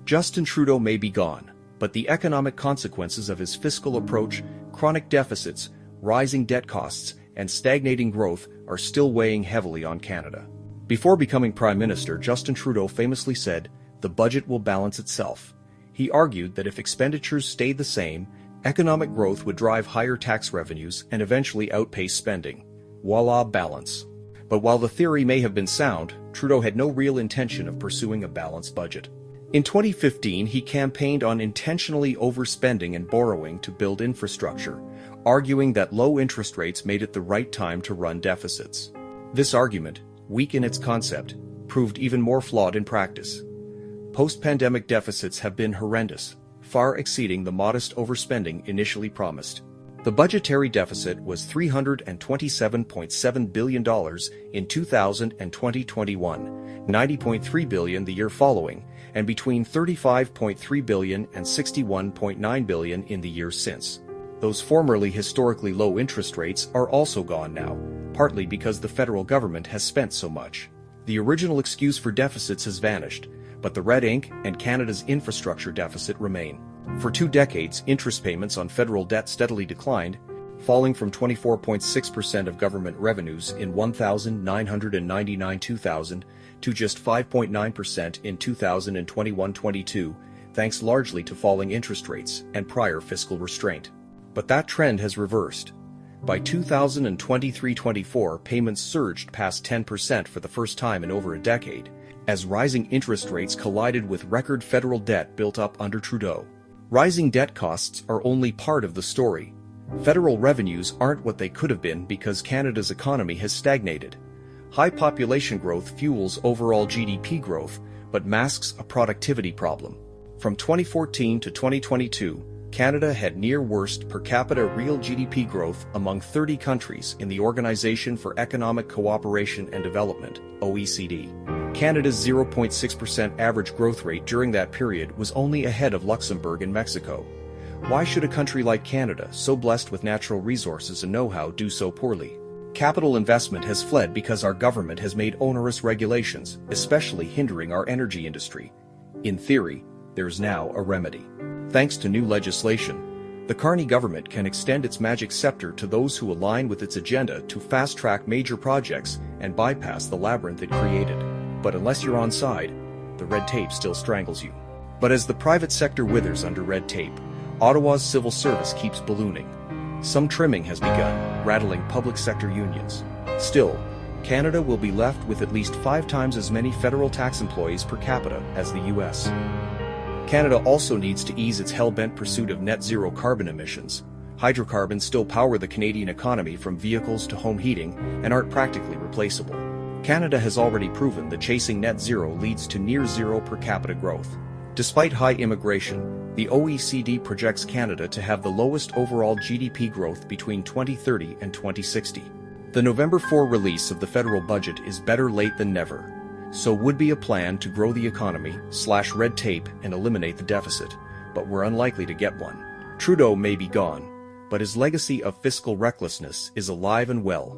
Justin Trudeau may be gone, but the economic consequences of his fiscal approach, chronic deficits, rising debt costs, and stagnating growth are still weighing heavily on Canada. Before becoming Prime Minister, Justin Trudeau famously said, "The budget will balance itself." He argued that if expenditures stayed the same, economic growth would drive higher tax revenues and eventually outpace spending. Voila, balance. But while the theory may have been sound, Trudeau had no real intention of pursuing a balanced budget. In 2015, he campaigned on intentionally overspending and borrowing to build infrastructure, arguing that low interest rates made it the right time to run deficits. This argument, weak in its concept, proved even more flawed in practice. Post-pandemic deficits have been horrendous, far exceeding the modest overspending initially promised. The budgetary deficit was $327.7 billion in 2020-21, $90.3 billion the year following, and between $35.3 billion and $61.9 billion in the years since. Those formerly historically low interest rates are also gone now, partly because the federal government has spent so much. The original excuse for deficits has vanished, but the red ink and Canada's infrastructure deficit remain. For 2 decades, interest payments on federal debt steadily declined, falling from 24.6% of government revenues in 1999-2000 to just 5.9% in 2021-22, thanks largely to falling interest rates and prior fiscal restraint. But that trend has reversed. By 2023-24, payments surged past 10% for the first time in over a decade, as rising interest rates collided with record federal debt built up under Trudeau. Rising debt costs are only part of the story. Federal revenues aren't what they could have been because Canada's economy has stagnated. High population growth fuels overall GDP growth, but masks a productivity problem. From 2014 to 2022, Canada had near worst per capita real GDP growth among 30 countries in the Organization for Economic Cooperation and Development, OECD. Canada's 0.6% average growth rate during that period was only ahead of Luxembourg and Mexico. Why should a country like Canada, so blessed with natural resources and know-how, do so poorly? Capital investment has fled because our government has made onerous regulations, especially hindering our energy industry. In theory, there's now a remedy. Thanks to new legislation, the Carney government can extend its magic scepter to those who align with its agenda to fast-track major projects and bypass the labyrinth it created. But unless you're on side, the red tape still strangles you. But as the private sector withers under red tape, Ottawa's civil service keeps ballooning. Some trimming has begun, rattling public sector unions. Still, Canada will be left with at least 5 times as many federal tax employees per capita as the US. Canada also needs to ease its hell-bent pursuit of net zero carbon emissions. Hydrocarbons still power the Canadian economy from vehicles to home heating and aren't practically replaceable. Canada has already proven that chasing net zero leads to near zero per capita growth. Despite high immigration, the OECD projects Canada to have the lowest overall GDP growth between 2030 and 2060. The November 4 release of the federal budget is better late than never. So would be a plan to grow the economy, slash red tape, and eliminate the deficit, but we're unlikely to get one. Trudeau may be gone, but his legacy of fiscal recklessness is alive and well.